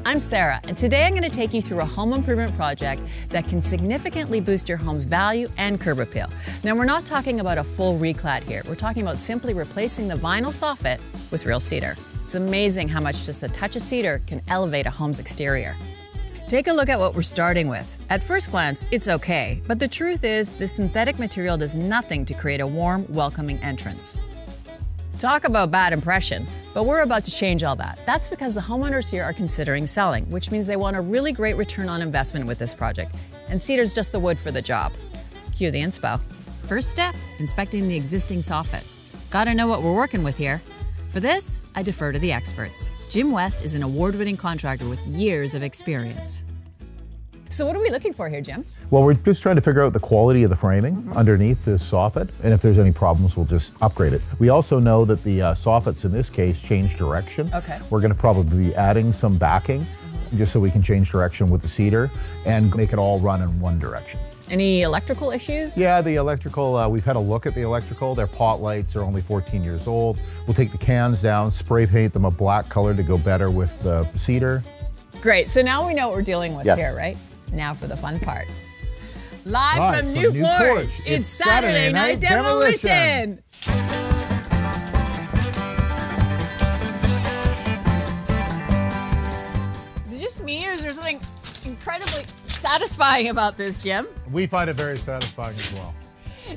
I'm Sarah, and today I'm going to take you through a home improvement project that can significantly boost your home's value and curb appeal. Now, we're not talking about a full reclad here. We're talking about simply replacing the vinyl soffit with real cedar. It's amazing how much just a touch of cedar can elevate a home's exterior. Take a look at what we're starting with. At first glance, it's okay, but the truth is this synthetic material does nothing to create a warm, welcoming entrance. Talk about bad impression, but we're about to change all that. That's because the homeowners here are considering selling, which means they want a really great return on investment with this project, and cedar's just the wood for the job. Cue the inspo. First step, inspecting the existing soffit. Gotta know what we're working with here. For this, I defer to the experts. Jim West is an award-winning contractor with years of experience. So what are we looking for here, Jim? Well, we're just trying to figure out the quality of the framing underneath this soffit, and if there's any problems, we'll just upgrade it. We also know that the soffits in this case change direction. Okay. We're going to probably be adding some backing just so we can change direction with the cedar and make it all run in one direction. Any electrical issues? Yeah, the electrical, we've had a look at the electrical. Their pot lights are only 14 years old. We'll take the cans down, spray paint them a black color to go better with the cedar. Great, so now we know what we're dealing with here, right? Now for the fun part. Live from Newport, it's Saturday Night Demolition! Is it just me, or is there something incredibly satisfying about this, Jim? We find it very satisfying as well.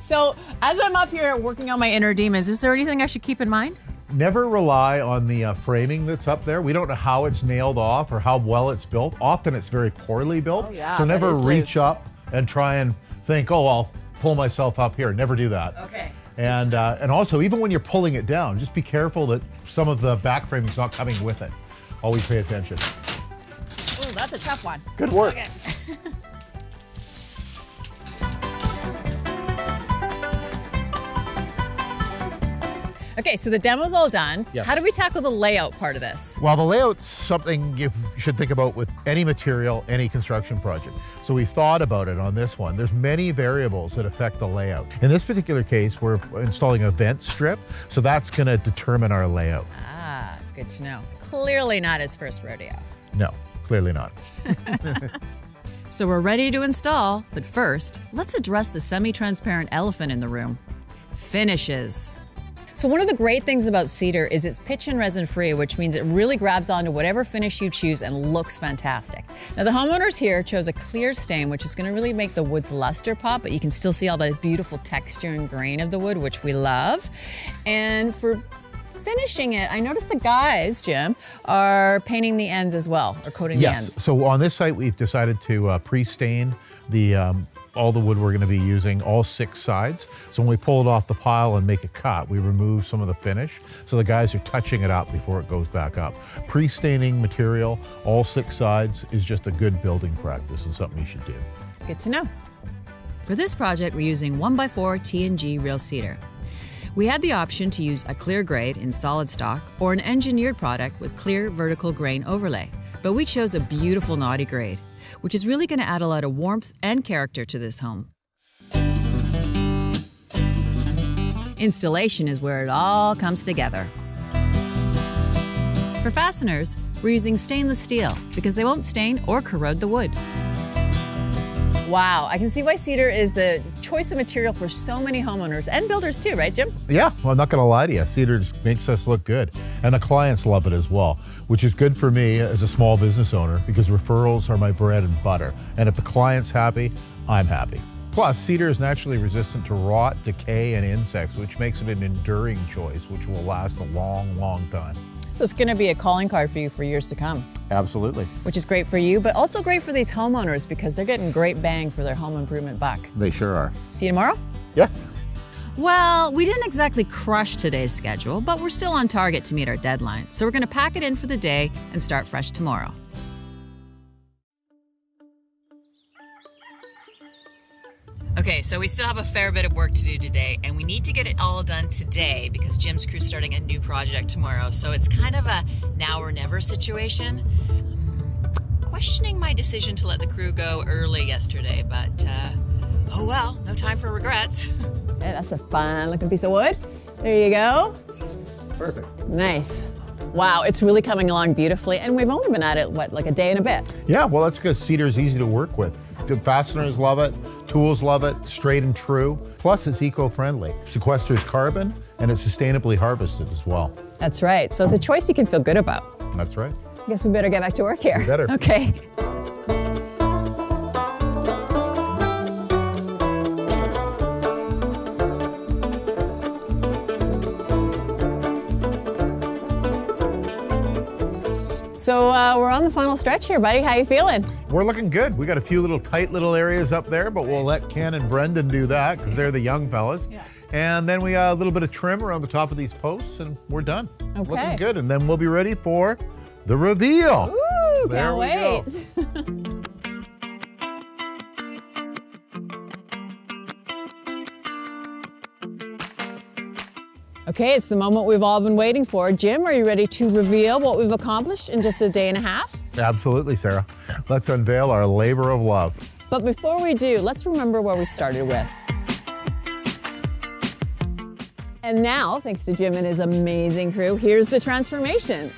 So, as I'm up here working on my inner demons, is there anything I should keep in mind? Never rely on the framing that's up there. We don't know how it's nailed off or how well it's built. Often it's very poorly built. Oh, yeah, so never reach up and try and think, oh, I'll pull myself up here. Never do that. Okay. And also, even when you're pulling it down, just be careful that some of the back framing is not coming with it. Always pay attention. Oh, that's a tough one. Good work. Okay. Okay, so the demo's all done. Yes. How do we tackle the layout part of this? Well, the layout's something you should think about with any material, any construction project. So we've thought about it on this one. There's many variables that affect the layout. In this particular case, we're installing a vent strip, so that's gonna determine our layout. Ah, good to know. Clearly not his first rodeo. No, clearly not. So we're ready to install, but first, let's address the semi-transparent elephant in the room. Finishes. So one of the great things about cedar is it's pitch and resin free, which means it really grabs onto whatever finish you choose and looks fantastic. Now the homeowners here chose a clear stain, which is going to really make the wood's luster pop, but you can still see all the beautiful texture and grain of the wood, which we love. And for finishing it, I noticed the guys, Jim, are painting the ends as well, or coating the ends. Yes, so on this site we've decided to pre-stain all the wood we're going to be using, all 6 sides. So when we pull it off the pile and make a cut, we remove some of the finish. So the guys are touching it up before it goes back up. Pre-staining material, all 6 sides, is just a good building practice and something you should do. Good to know. For this project, we're using 1x4 T&G Real Cedar. We had the option to use a clear grade in solid stock or an engineered product with clear vertical grain overlay, but we chose a beautiful naughty grade, which is really going to add a lot of warmth and character to this home. Installation is where it all comes together. For fasteners, we're using stainless steel because they won't stain or corrode the wood. Wow, I can see why cedar is the choice of material for so many homeowners and builders too, right, Jim? Yeah, well, I'm not gonna lie to you. Cedar just makes us look good. And the clients love it as well, which is good for me as a small business owner because referrals are my bread and butter. And if the client's happy, I'm happy. Plus, cedar is naturally resistant to rot, decay, and insects, which makes it an enduring choice, which will last a long, long time. So it's going to be a calling card for you for years to come. Absolutely. Which is great for you, but also great for these homeowners because they're getting great bang for their home improvement buck. They sure are. See you tomorrow? Yeah. Well, we didn't exactly crush today's schedule, but we're still on target to meet our deadline. So we're going to pack it in for the day and start fresh tomorrow. Okay, so we still have a fair bit of work to do today, and we need to get it all done today because Jim's crew's starting a new project tomorrow. So it's kind of a now or never situation. Questioning my decision to let the crew go early yesterday, but oh well, no time for regrets. Yeah, that's a fun looking piece of wood. There you go. Perfect. Nice. Wow, it's really coming along beautifully, and we've only been at it, what, like a day and a bit? Yeah, well, that's because cedar is easy to work with. The fasteners love it, tools love it, straight and true. Plus, it's eco-friendly. Sequesters carbon, and it's sustainably harvested as well. That's right. So it's a choice you can feel good about. That's right. I guess we better get back to work here. We better. Okay. So we're on the final stretch here, buddy. How you feeling? We're looking good. We got a few little tight little areas up there, but we'll let Ken and Brendan do that because they're the young fellas. Yeah. And then we got a little bit of trim around the top of these posts, and we're done. Okay. Looking good. And then we'll be ready for the reveal. Ooh, there can't we wait. go. Okay, it's the moment we've all been waiting for. Jim, are you ready to reveal what we've accomplished in just a day and a half? Absolutely, Sarah. Let's unveil our labor of love. But before we do, let's remember where we started with. And now, thanks to Jim and his amazing crew, here's the transformation.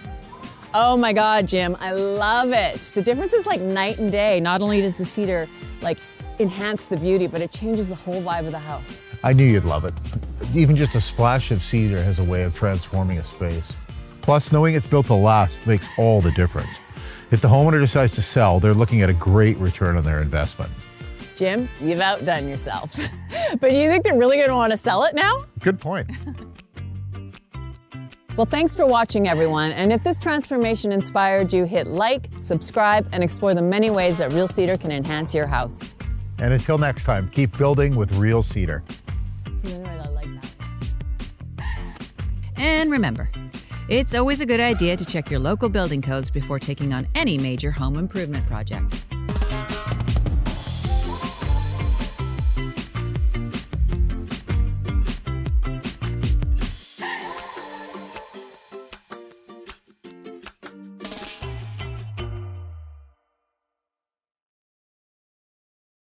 Oh my God, Jim, I love it. The difference is like night and day. Not only does the cedar like enhance the beauty, but it changes the whole vibe of the house. I knew you'd love it. Even just a splash of cedar has a way of transforming a space. Plus, knowing it's built to last makes all the difference. If the homeowner decides to sell, they're looking at a great return on their investment. Jim, you've outdone yourself. But do you think they're really going to want to sell it now? Good point. Well, thanks for watching, everyone. And if this transformation inspired you, hit like, subscribe, and explore the many ways that Real Cedar can enhance your house. And until next time, keep building with Real Cedar. See, I like that. And remember, it's always a good idea to check your local building codes before taking on any major home improvement project.